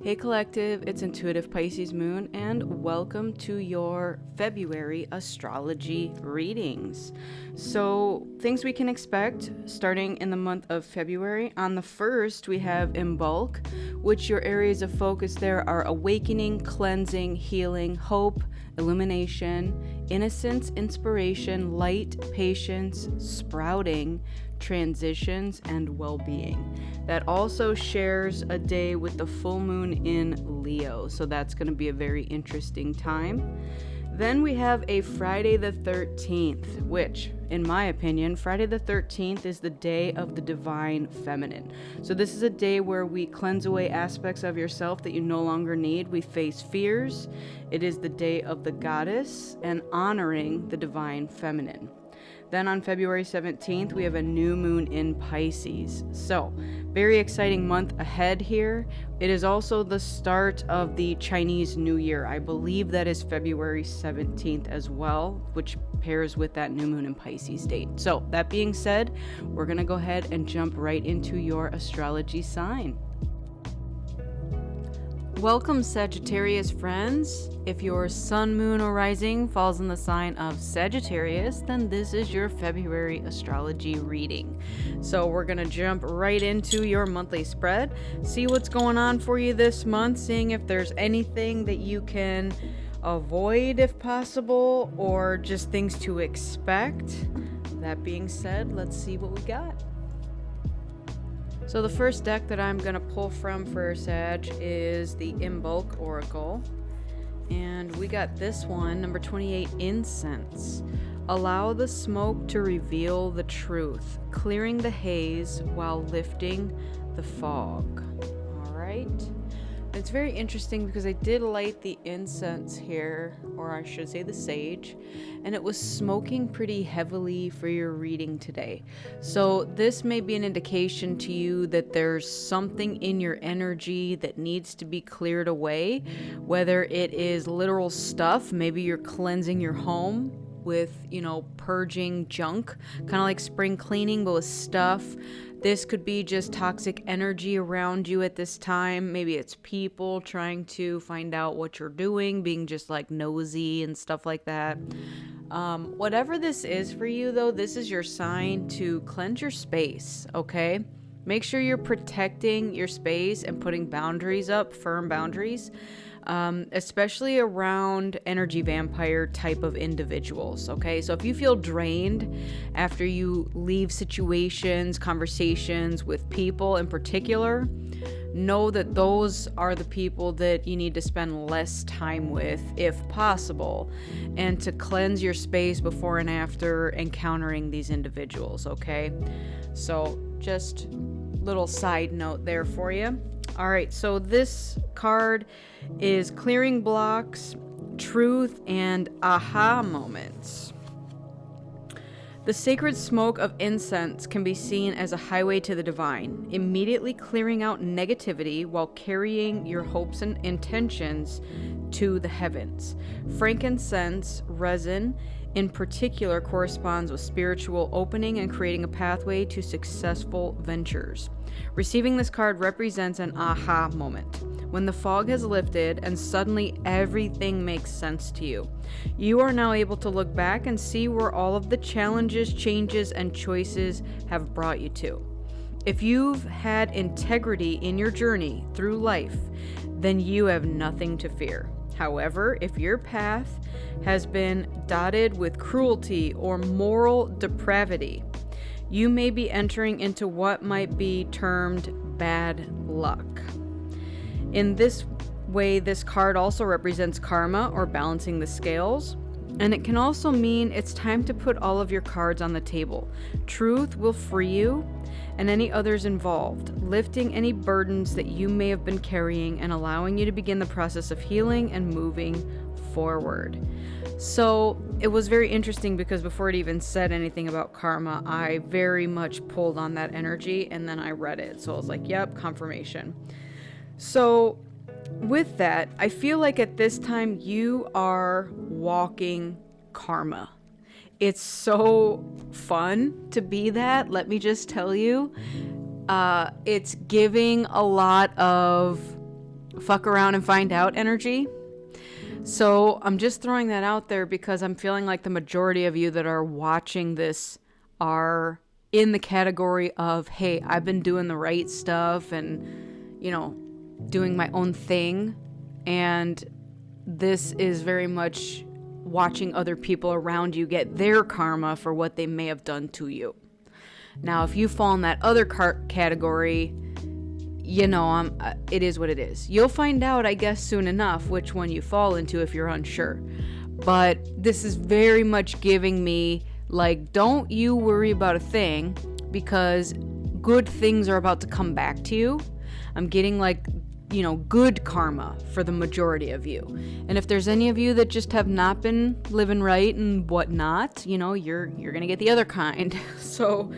Hey Collective, it's Intuitive Pisces Moon, and welcome to your February astrology readings. So, things we can expect starting in the month of February. On the 1st, we have in bulk, which your areas of focus there are awakening, cleansing, healing, hope, illumination, innocence, inspiration, light, patience, sprouting, transitions, and well-being. That also shares a day with the full moon in Leo, so that's going to be a very interesting time. Then we have a Friday the 13th, which, in my opinion, Friday the 13th is the day of the divine feminine. So this is a day where we cleanse away aspects of yourself that you no longer need. We face fears. It is the day of the goddess and honoring the divine feminine. Then on February 17th, we have a new moon in Pisces. So, very exciting month ahead here. It is also the start of the Chinese New Year. I believe that is February 17th as well, which pairs with that new moon in Pisces date. So, that being said, we're going to go ahead and jump right into your astrology sign. Welcome, Sagittarius friends. If your sun, moon, or rising falls in the sign of Sagittarius, then this is your February astrology reading. So we're going to jump right into your monthly spread, see what's going on for you this month, seeing if there's anything that you can avoid if possible, or just things to expect. That being said, let's see what we got. So the first deck that I'm going to pull from for Sag is the In Bulk Oracle. And we got this one, number 28, Incense. Allow the smoke to reveal the truth, clearing the haze while lifting the fog. All right. It's very interesting because I did light the incense here, or I should say the sage, and it was smoking pretty heavily for your reading today. So this may be an indication to you that there's something in your energy that needs to be cleared away, whether it is literal stuff, maybe you're cleansing your home with, purging junk, kind of like spring cleaning, but with stuff. This could be just toxic energy around you at this time. Maybe it's people trying to find out what you're doing, being just like nosy and stuff like that. Whatever this is for you, though, this is your sign to cleanse your space, okay? Make sure you're protecting your space and putting boundaries up, firm boundaries. Especially around energy vampire type of individuals, okay? So if you feel drained after you leave situations, conversations with people in particular, know that those are the people that you need to spend less time with if possible, and to cleanse your space before and after encountering these individuals, okay? So just little side note there for you. All right, so this card is clearing blocks, truth, and aha moments. The sacred smoke of incense can be seen as a highway to the divine, immediately clearing out negativity while carrying your hopes and intentions to the heavens. Frankincense resin in particular corresponds with spiritual opening and creating a pathway to successful ventures. Receiving this card represents an aha moment, when the fog has lifted and suddenly everything makes sense to you. You are now able to look back and see where all of the challenges, changes, and choices have brought you to. If you've had integrity in your journey through life, then you have nothing to fear. However, if your path has been dotted with cruelty or moral depravity, you may be entering into what might be termed bad luck. In this way, this card also represents karma, or balancing the scales, and it can also mean it's time to put all of your cards on the table. Truth will free you and any others involved, lifting any burdens that you may have been carrying and allowing you to begin the process of healing and moving forward. So it was very interesting because before it even said anything about karma, I very much pulled on that energy, and then I read it. So I was like, yep, confirmation. So with that, I feel like at this time you are walking karma. It's so fun to be that, let me just tell you. It's giving a lot of fuck around and find out energy. So I'm just throwing that out there because I'm feeling like the majority of you that are watching this are in the category of, hey, I've been doing the right stuff and, doing my own thing. And this is very much watching other people around you get their karma for what they may have done to you. Now, if you fall in that other category, it is what it is. You'll find out, I guess, soon enough which one you fall into if you're unsure. But this is very much giving me, like, don't you worry about a thing, because good things are about to come back to you. I'm getting, good karma for the majority of you. And if there's any of you that just have not been living right and whatnot, you're going to get the other kind. So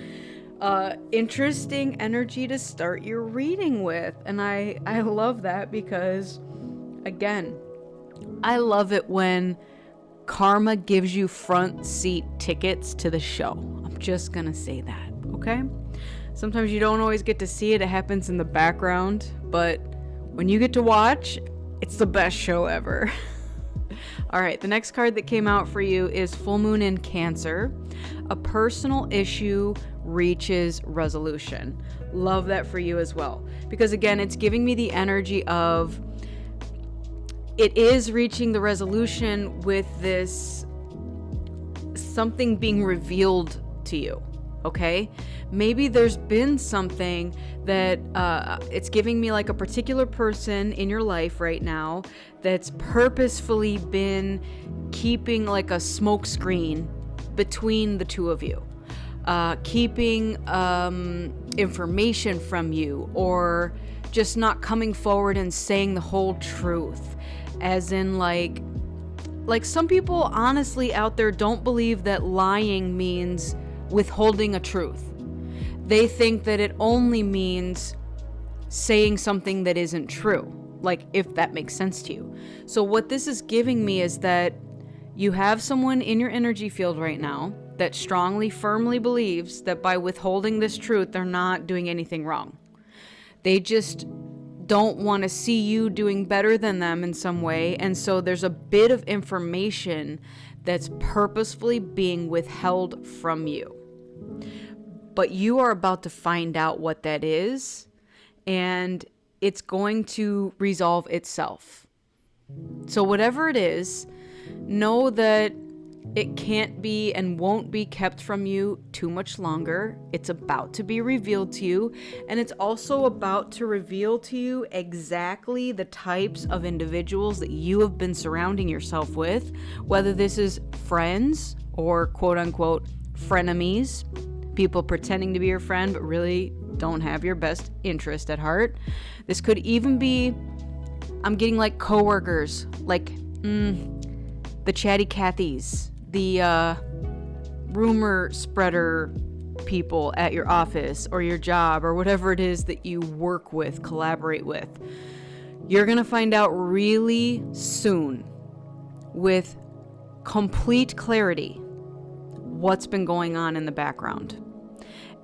interesting energy to start your reading with. And I love that because, again, I love it when karma gives you front seat tickets to the show. I'm just gonna say that, okay? Sometimes you don't always get to see it. It happens in the background, but when you get to watch, it's the best show ever. All right, the next card that came out for you is Full Moon in Cancer. A personal issue reaches resolution. Love that for you as well. Because again, it's giving me the energy of it is reaching the resolution with this something being revealed to you. Okay? Maybe there's been something that it's giving me like a particular person in your life right now that's purposefully been keeping like a smoke screen between the two of you. Keeping information from you, or just not coming forward and saying the whole truth. As in like some people honestly out there don't believe that lying means withholding a truth. They think that it only means saying something that isn't true, like if that makes sense to you. So what this is giving me is that you have someone in your energy field right now that strongly, firmly believes that by withholding this truth, they're not doing anything wrong. They just don't want to see you doing better than them in some way, and so there's a bit of information that's purposefully being withheld from you. But you are about to find out what that is, and it's going to resolve itself. So whatever it is, know that it can't be and won't be kept from you too much longer. It's about to be revealed to you, and it's also about to reveal to you exactly the types of individuals that you have been surrounding yourself with, whether this is friends or quote-unquote frenemies, people pretending to be your friend but really don't have your best interest at heart. This could even be, I'm getting like coworkers, like the chatty Cathys, the rumor spreader people at your office or your job or whatever it is that you work with, collaborate with. You're going to find out really soon with complete clarity what's been going on in the background,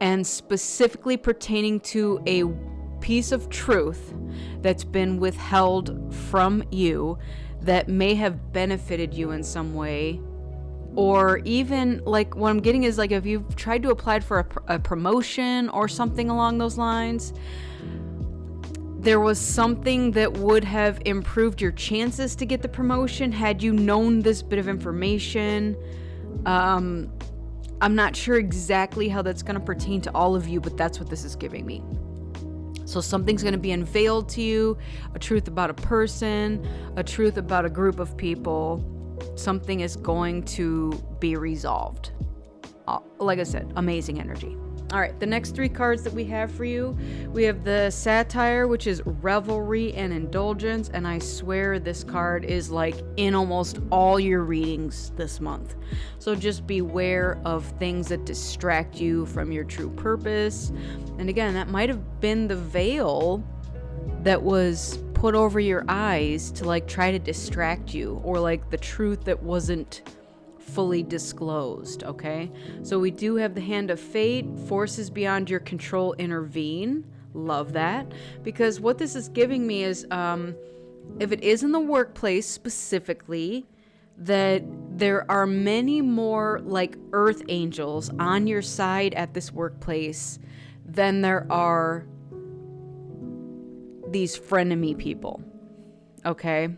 and specifically pertaining to a piece of truth that's been withheld from you that may have benefited you in some way. Or even like what I'm getting is like if you've tried to apply for a promotion or something along those lines, there was something that would have improved your chances to get the promotion had you known this bit of information. I'm not sure exactly how that's going to pertain to all of you, but that's what this is giving me. So something's going to be unveiled to you, a truth about a person, a truth about a group of people. Something is going to be resolved. Like I said, amazing energy. All right, the next three cards that we have for you, we have the Satire, which is revelry and indulgence, and I swear this card is like in almost all your readings this month. So just beware of things that distract you from your true purpose. And again, that might have been the veil that was put over your eyes to like try to distract you, or like the truth that wasn't fully disclosed. Okay, so we do have the Hand of Fate. Forces beyond your control intervene. Love that. Because what this is giving me is, if it is in the workplace specifically, that there are many more like earth angels on your side at this workplace than there are these frenemy people. Okay?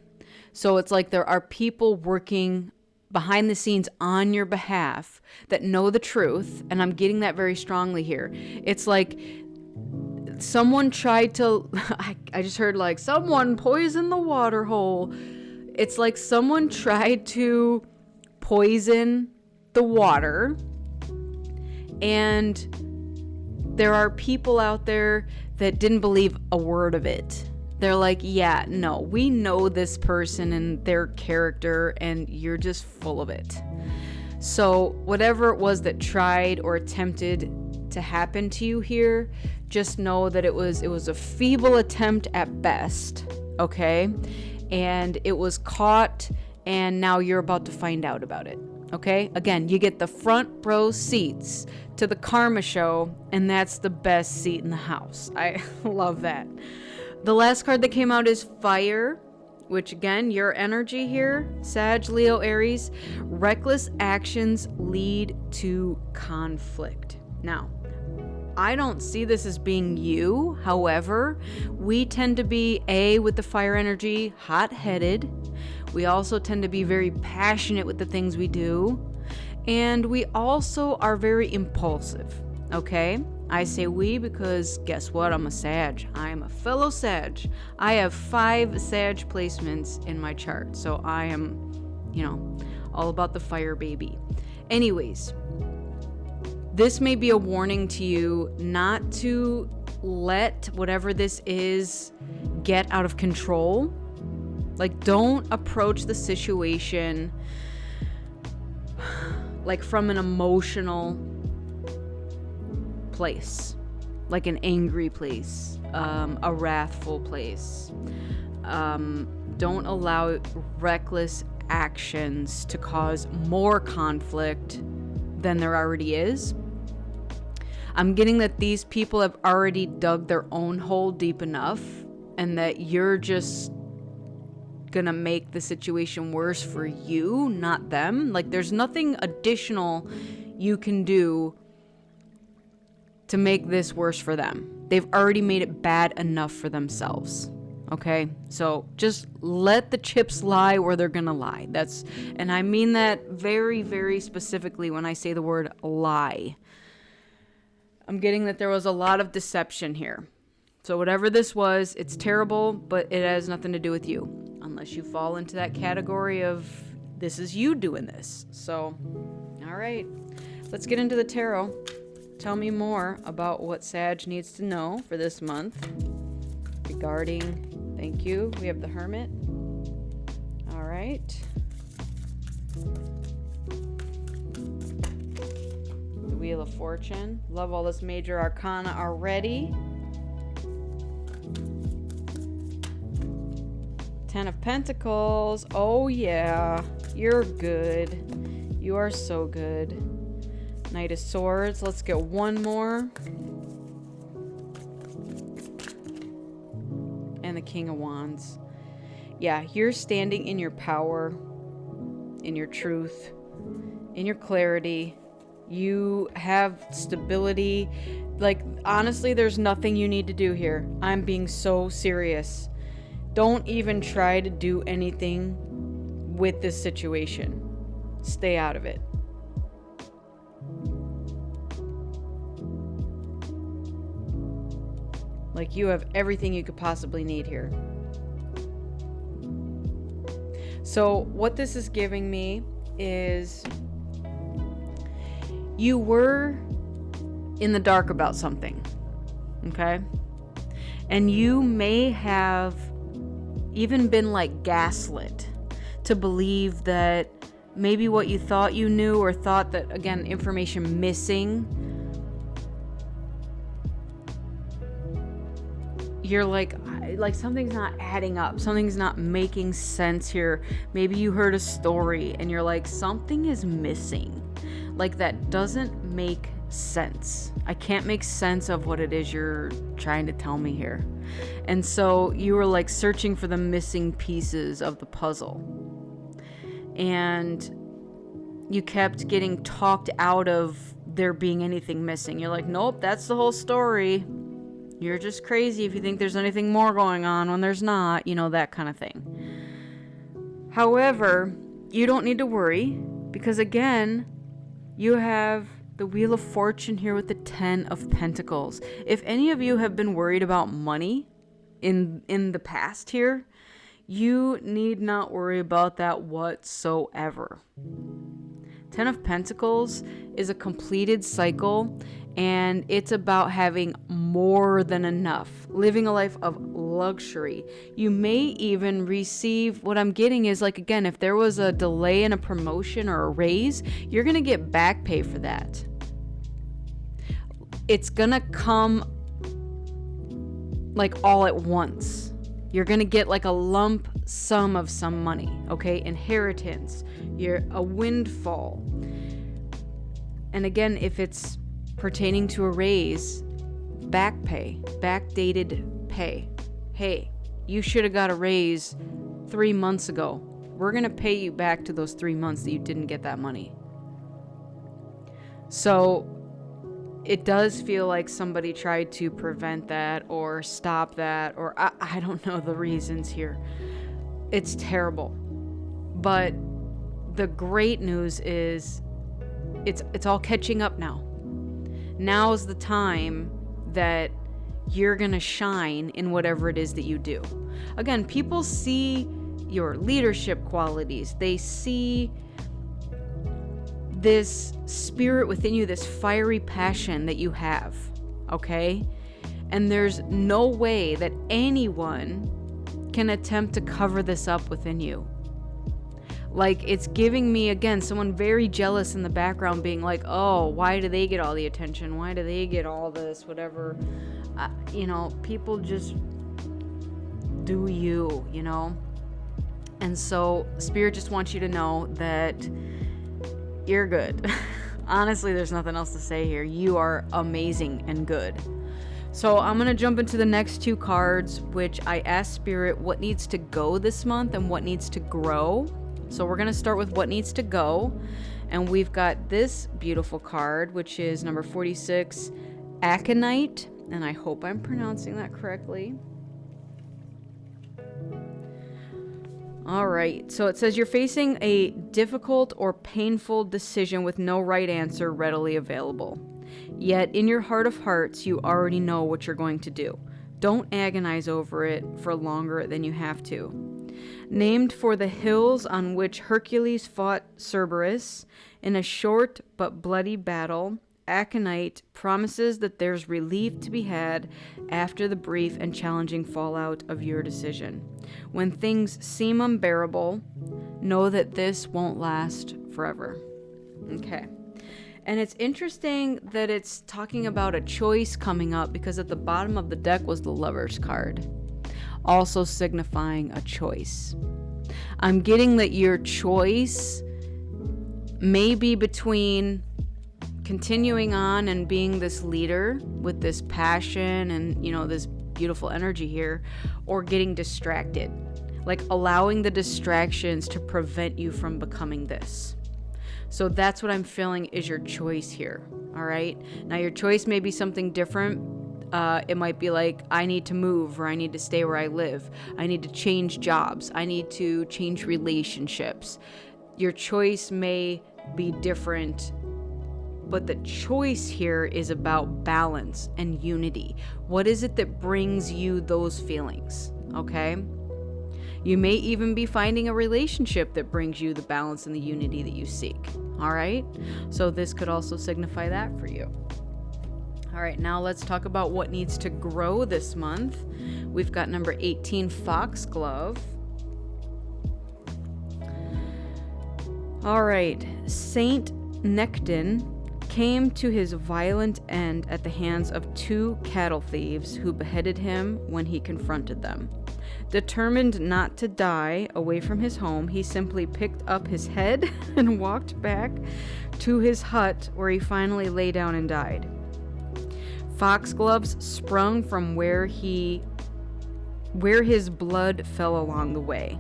So it's like there are people working behind the scenes on your behalf that know the truth, and I'm getting that very strongly here. It's like someone tried to I just heard like someone poisoned the water hole. It's like someone tried to poison the water, and there are people out there that didn't believe a word of it. They're like, yeah, no, we know this person and their character, and you're just full of it. So whatever it was that tried or attempted to happen to you here, just know that it was a feeble attempt at best, okay? And it was caught, and now you're about to find out about it, okay? Again, you get the front row seats to the karma show, and that's the best seat in the house. I love that. The last card that came out is Fire, which again, your energy here, Sag, Leo, Aries. Reckless actions lead to conflict. Now, I don't see this as being you. However, we tend to be, with the fire energy, hot-headed. We also tend to be very passionate with the things we do. And we also are very impulsive, okay? I say we because guess what? I'm a Sag. I am a fellow Sag. I have 5 Sag placements in my chart. So I am, all about the fire baby. Anyways, this may be a warning to you not to let whatever this is get out of control. Like, don't approach the situation like from an emotional place, like an angry place, a wrathful place. Don't allow reckless actions to cause more conflict than there already is. I'm getting that these people have already dug their own hole deep enough, and that you're just gonna make the situation worse for you, not them. Like, there's nothing additional you can do to make this worse for them. They've already made it bad enough for themselves. Okay? So just let the chips lie where they're gonna lie. And I mean that very, very specifically when I say the word lie. I'm getting that there was a lot of deception here. So whatever this was, it's terrible, but it has nothing to do with you. Unless you fall into that category of this is you doing this. So, all right. Let's get into the tarot. Tell me more about what Sag needs to know for this month regarding, thank you, we have the Hermit. All right. The Wheel of Fortune. Love all this major arcana already. 10 of Pentacles. Oh yeah, you're good. You are so good. Knight of Swords. Let's get one more. And the King of Wands. Yeah, you're standing in your power, in your truth, in your clarity. You have stability. Like, honestly, there's nothing you need to do here. I'm being so serious. Don't even try to do anything with this situation. Stay out of it. Like, you have everything you could possibly need here. So what this is giving me is you were in the dark about something, okay? And you may have even been like gaslit to believe that maybe what you thought you knew, or thought that, again, information missing, you're like something's not adding up, something's not making sense here. Maybe you heard a story and you're like, something is missing, like that doesn't make sense. I can't make sense of what it is you're trying to tell me here. And so you were like searching for the missing pieces of the puzzle. And you kept getting talked out of there being anything missing. You're like, nope, that's the whole story. You're just crazy if you think there's anything more going on when there's not, that kind of thing. However, you don't need to worry because, again, you have the Wheel of Fortune here with the 10 of Pentacles. If any of you have been worried about money in the past here, you need not worry about that whatsoever. 10 of Pentacles is a completed cycle, and it's about having more than enough, living a life of luxury. You may even receive, what I'm getting is like, again, if there was a delay in a promotion or a raise, you're going to get back pay for that. It's going to come like all at once. You're going to get like a lump sum of some money, okay? Inheritance, a windfall. And again, if it's pertaining to a raise, back pay, backdated pay. Hey, you should have got a raise 3 months ago. We're going to pay you back to those 3 months that you didn't get that money. So it does feel like somebody tried to prevent that or stop that, or I don't know the reasons here. It's terrible. But the great news is it's all catching up now. Now's the time that you're going to shine in whatever it is that you do. Again, people see your leadership qualities. They see this spirit within you, this fiery passion that you have, okay? And there's no way that anyone can attempt to cover this up within you. Like, it's giving me, again, someone very jealous in the background being like, oh, why do they get all the attention? Why do they get all this, whatever? People just do you. And so Spirit just wants you to know that you're good. Honestly, there's nothing else to say here. You are amazing and good. So I'm going to jump into the next 2 cards, which I asked Spirit what needs to go this month and what needs to grow. So we're going to start with what needs to go. And we've got this beautiful card, which is number 46, Aconite. And I hope I'm pronouncing that correctly. All right. So it says you're facing a difficult or painful decision with no right answer readily available. Yet in your heart of hearts, you already know what you're going to do. Don't agonize over it for longer than you have to. Named for the hills on which Hercules fought Cerberus in a short but bloody battle, Aconite promises that there's relief to be had after the brief and challenging fallout of your decision. When things seem unbearable, know that this won't last forever. Okay. And it's interesting that it's talking about a choice coming up, because at the bottom of the deck was the Lover's card, also signifying a choice. I'm getting that your choice may be between continuing on and being this leader with this passion and, this beautiful energy here, or getting distracted, like allowing the distractions to prevent you from becoming this. So that's what I'm feeling is your choice here. All right. Now your choice may be something different. It might be like, I need to move, or I need to stay where I live. I need to change jobs. I need to change relationships. Your choice may be different, but the choice here is about balance and unity. What is it that brings you those feelings? Okay. You may even be finding a relationship that brings you the balance and the unity that you seek. All right. So this could also signify that for you. All right, now let's talk about what needs to grow this month. We've got number 18, Foxglove. All right, Saint Necton came to his violent end at the hands of 2 cattle thieves who beheaded him when he confronted them. Determined not to die away from his home, he simply picked up his head and walked back to his hut, where he finally lay down and died. Foxgloves sprung from where his blood fell along the way.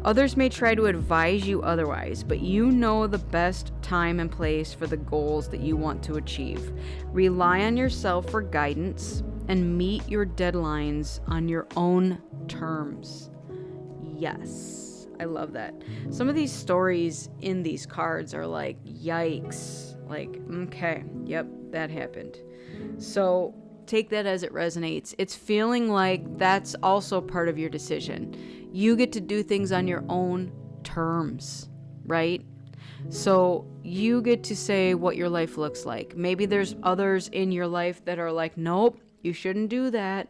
Others may try to advise you otherwise, but you know the best time and place for the goals that you want to achieve. Rely on yourself for guidance and meet your deadlines on your own terms. Yes, I love that. Some of these stories in these cards are like, yikes. Like, okay, yep, that happened. So take that as it resonates. It's feeling like that's also part of your decision. You get to do things on your own terms, right? So you get to say what your life looks like. Maybe there's others in your life that are like, nope, you shouldn't do that.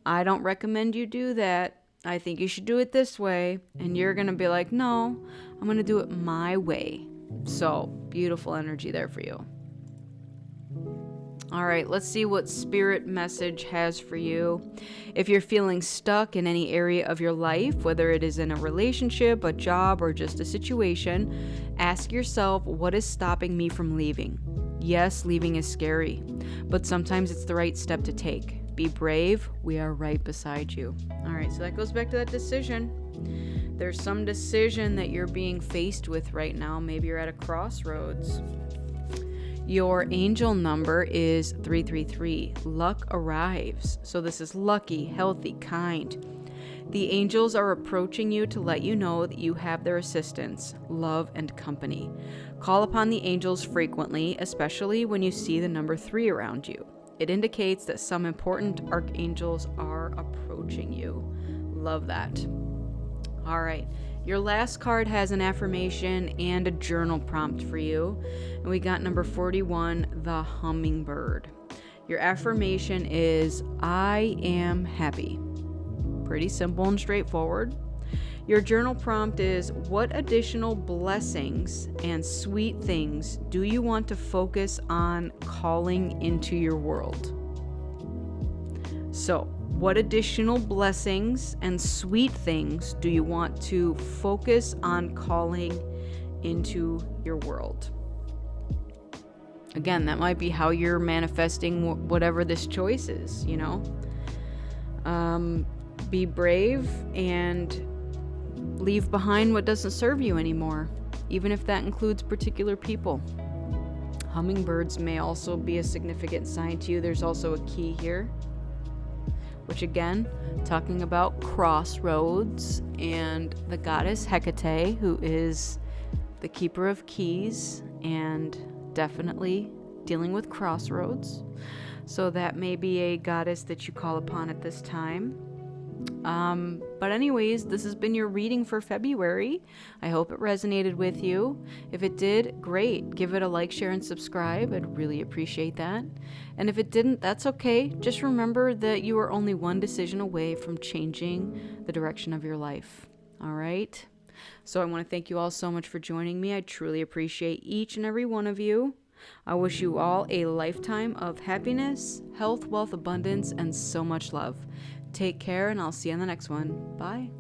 I don't recommend you do that. I think you should do it this way. And you're going to be like, no, I'm going to do it my way. So beautiful energy there for you. All right, let's see what spirit message has for you. If you're feeling stuck in any area of your life, whether it is in a relationship, a job, or just a situation, ask yourself, what is stopping me from leaving? Yes, leaving is scary, but sometimes it's the right step to take. Be brave. We are right beside you. All right, so that goes back to that decision. There's some decision that you're being faced with right now. Maybe you're at a crossroads. Your angel number is 333. Luck arrives. So this is lucky, healthy, kind. The angels are approaching you to let you know that you have their assistance, love, and company. Call upon the angels frequently, especially when you see the number 3 around you. It indicates that some important archangels are approaching you. Love that. All right. Your last card has an affirmation and a journal prompt for you. And we got number 41, the hummingbird. Your affirmation is, I am happy. Pretty simple and straightforward. Your journal prompt is, what additional blessings and sweet things do you want to focus on calling into your world? So, what additional blessings and sweet things do you want to focus on calling into your world? Again, that might be how you're manifesting whatever this choice is, you know? Be brave and leave behind what doesn't serve you anymore, even if that includes particular people. Hummingbirds may also be a significant sign to you. There's also a key here, which again, talking about crossroads and the goddess Hecate, who is the keeper of keys and definitely dealing with crossroads. So that may be a goddess that you call upon at this time. But anyways, this has been your reading for February. I hope it resonated with you. If it did, great. Give it a like, share, and subscribe. I'd really appreciate that. And if it didn't, that's okay. Just remember that you are only one decision away from changing the direction of your life. All right? So I want to thank you all so much for joining me. I truly appreciate each and every one of you. I wish you all a lifetime of happiness, health, wealth, abundance, and so much love. Take care, and I'll see you on the next one. Bye.